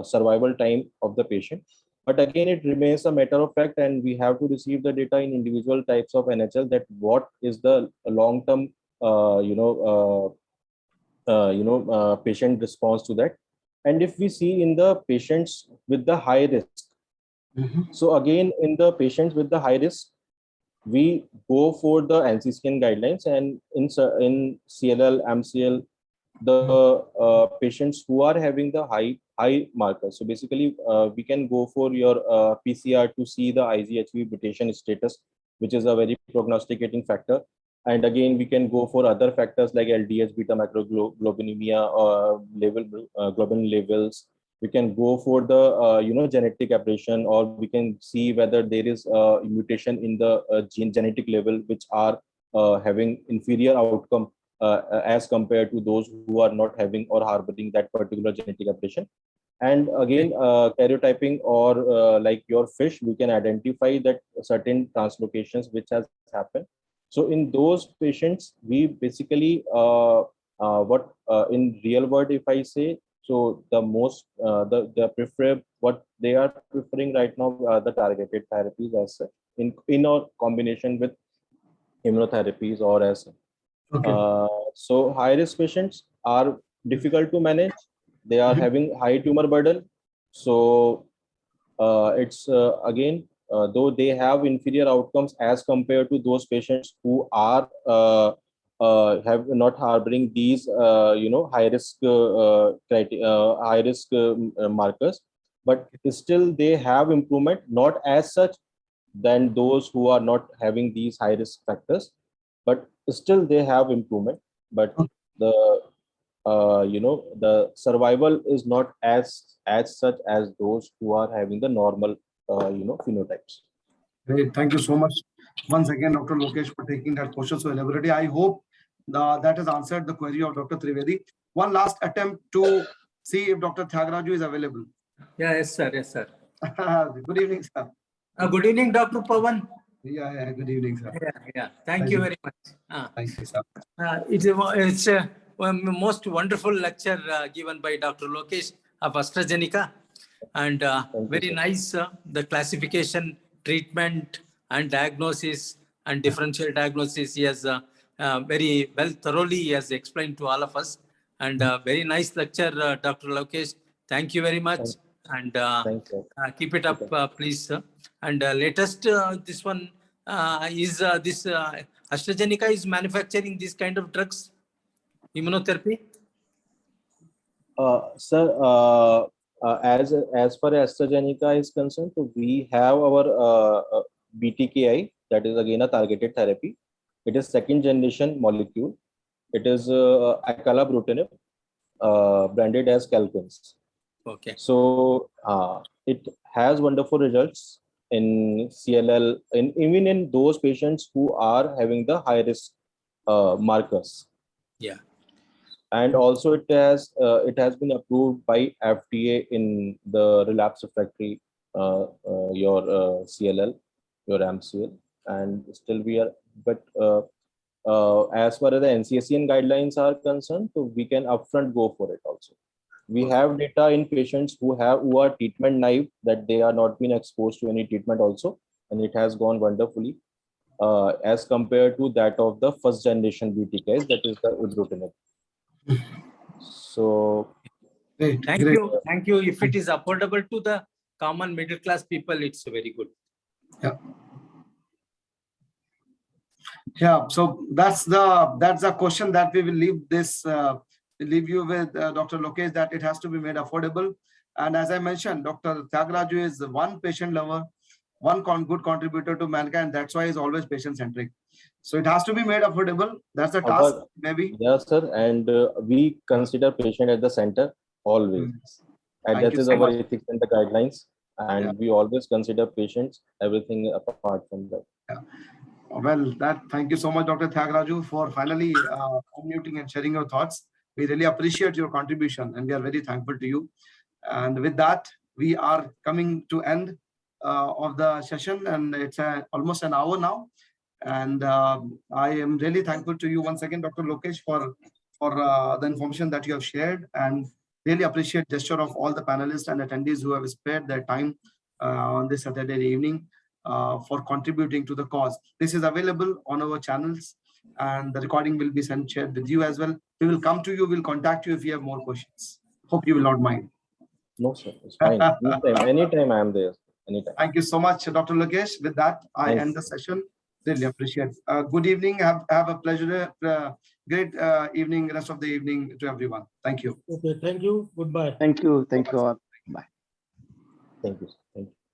survival time of the patient. But again, it remains a matter of fact, and we have to receive the data in individual types of NHL, that what is the long-term, patient response to that. And if we see in the patients with the high risk, so again, in the patients with the high risk, we go for the NCCN guidelines, and in CLL, MCL, the patients who are having the high markers. So basically, we can go for your PCR to see the IGHV mutation status, which is a very prognosticating factor. And again, we can go for other factors like LDH, beta macroglobulinemia, globulin levels. We can go for the genetic aberration, or we can see whether there is a mutation in the genetic level, which are having inferior outcome as compared to those who are not having or harboring that particular genetic aberration. And again, karyotyping or like your fish, we can identify that certain translocations which has happened. So in those patients, we basically in real world, if I say, so the most the prefer what they are preferring right now the targeted therapies as in a combination with immunotherapies or as. Okay. So high risk patients are difficult to manage. They are having high tumor burden. So it's again, though they have inferior outcomes as compared to those patients who are have not harboring these high risk high risk markers, but still they have improvement, not as such than those who are not having these high risk factors, but still they have improvement. But the the survival is not as such as those who are having the normal phenotypes. Great. Thank you so much once again, Dr. Lokesh, for taking that question so elaborately. I hope that has answered the query of Dr. Trivedi. One last attempt to see if Dr. Thagraju is available. Yeah, yes, sir. Yes, sir. Good evening, sir. Good evening, Dr. Pawan. Yeah, good evening, sir. Yeah. Thank you very much. Thank you, sir. It's a most wonderful lecture given by Dr. Lokesh of AstraZeneca, and very sir. nice the classification, treatment, and diagnosis and differential diagnosis. He has very well thoroughly he has explained to all of us, and very nice lecture, Dr. Lokesh. Thank you very much, and Thank you. keep it up, please. And latest this one is this AstraZeneca is manufacturing this kind of drugs, immunotherapy. Sir, as far as AstraZeneca is concerned, so we have our BTKI, that is again a targeted therapy. It is second generation molecule. It is acalabrutinib, branded as Calquence. Okay. So it has wonderful results in CLL, even in those patients who are having the high risk markers. Yeah. And also it has been approved by FDA in the relapse refractory your CLL, your MCL, and still we are. But as far as the NCCN guidelines are concerned, so we can upfront go for it also. We have data in patients who are treatment naive, that they are not been exposed to any treatment also, and it has gone wonderfully as compared to that of the first generation BTKs, that is the ibrutinib. So Great. Thank you. Thank you. If it is affordable to the common middle class people, it's very good. Yeah. So that's the question that we will leave you with, Dr. Lokesh, that it has to be made affordable. And as I mentioned, Dr. Thagraju is one patient lover, one good contributor to mankind. That's why he's always patient centric. So it has to be made affordable. That's the task, maybe. Yes, sir. And we consider patient at the center always. And Thank that you is so our much. ethics and the guidelines. And we always consider patients, everything apart from that. Yeah. Well, thank you so much, Dr. Thagraju, for finally unmuting and sharing your thoughts. We really appreciate your contribution, and we are very thankful to you. And with that, we are coming to end of the session, and it's almost an hour now. And I am really thankful to you once again, Dr. Lokesh, for the information that you have shared, and really appreciate the gesture of all the panelists and attendees who have spared their time on this Saturday evening for contributing to the cause. This is available on our channels, and the recording will be shared with you as well. We will come to you, we'll contact you if you have more questions. Hope you will not mind. No, sir, it's fine. Anytime I am there. Anytime. Thank you so much, Dr. Lokesh. With that, I end the session. Really appreciate. Good evening. Have a pleasure. Great evening, rest of the evening to everyone. Thank you. Okay, thank you. Goodbye. Thank you. Thank you all. Bye. Thank you. Thank you.